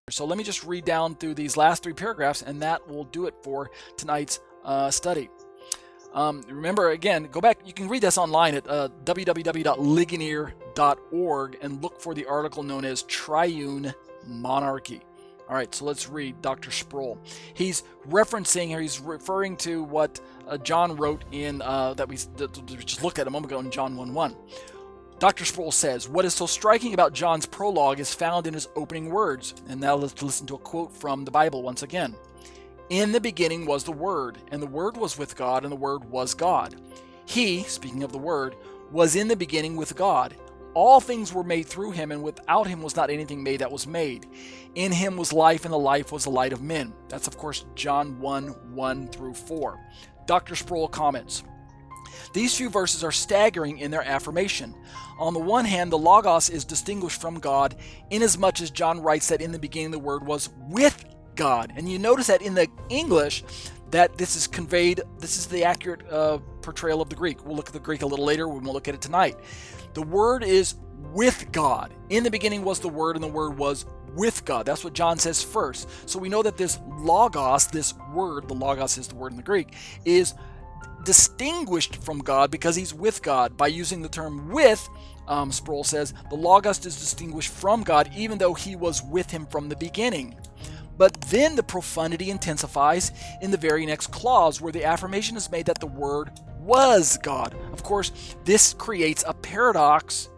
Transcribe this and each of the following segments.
So let me just read down through these last 3 paragraphs, and that will do it for tonight's study. Remember, again, go back. You can read this online at www.ligonier.org and look for the article known as Triune Monarchy. All right, so let's read Dr. Sproul. He's referring to what John wrote in that we just looked at a moment ago in John 1:1. Dr. Sproul says, what is so striking about John's prologue is found in his opening words. And now let's listen to a quote from the Bible once again. In the beginning was the Word, and the Word was with God, and the Word was God. He, speaking of the Word, was in the beginning with God. All things were made through him, and without him was not anything made that was made. In him was life, and the life was the light of men. That's, of course, John 1:1-4. Dr. Sproul comments, these few verses are staggering in their affirmation. On the one hand, the Logos is distinguished from God, inasmuch as John writes that in the beginning the Word was with God. And you notice that in the English, that this is conveyed, this is the accurate portrayal of the Greek. We'll look at the Greek a little later, we won't look at it tonight. The Word is with God. In the beginning was the Word, and the Word was with God. That's what John says first. So we know that this Logos, this Word, the Logos is the word in the Greek, is distinguished from God because he's with God. By using the term with, Sproul says, the Logos is distinguished from God even though he was with him from the beginning. But then the profundity intensifies in the very next clause where the affirmation is made that the Word was God. Of course, this creates a paradox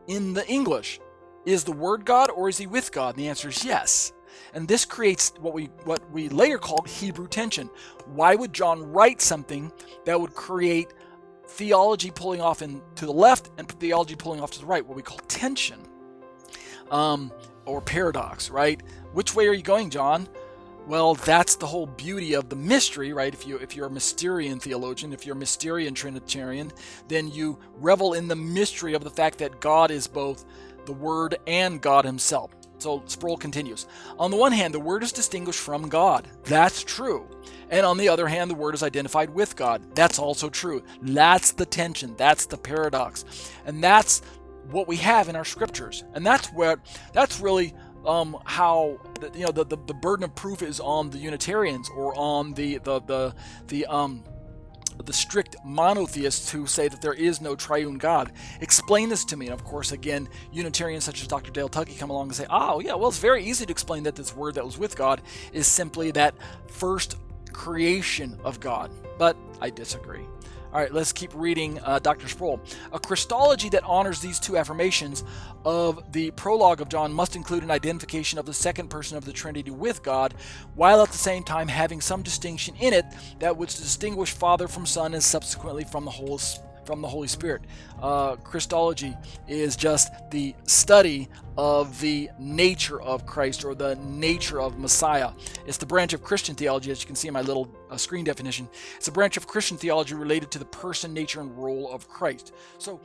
in the English. Is the Word God or is he with God? And the answer is yes. And this creates what we later called Hebrew tension. Why would John write something that would create theology pulling off to the left and theology pulling off to the right, what we call tension or paradox, right? Which way are you going, John? Well, that's the whole beauty of the mystery, right? If you're a Mysterian theologian, if you're a Mysterian Trinitarian, then you revel in the mystery of the fact that God is both the Word and God himself. So Sproul continues, on the one hand, the Word is distinguished from God. That's true. And on the other hand, the Word is identified with God. That's also true. That's the tension. That's the paradox. And that's what we have in our scriptures. And that's really how the burden of proof is on the Unitarians or on the strict monotheists who say that there is no triune God. Explain this to me. And of course, again, Unitarians such as Dr. Dale Tuckey come along and say, oh yeah, well, it's very easy to explain that this Word that was with God is simply that first creation of God. But I disagree. All right, let's keep reading Dr. Sproul. A Christology that honors these 2 affirmations of the prologue of John must include an identification of the second person of the Trinity with God, while at the same time having some distinction in it that would distinguish Father from Son and subsequently from the Holy Spirit. Christology is just the study of the nature of Christ or the nature of Messiah. It's the branch of Christian theology, as you can see in my little screen definition. It's a branch of Christian theology related to the person, nature, and role of Christ. So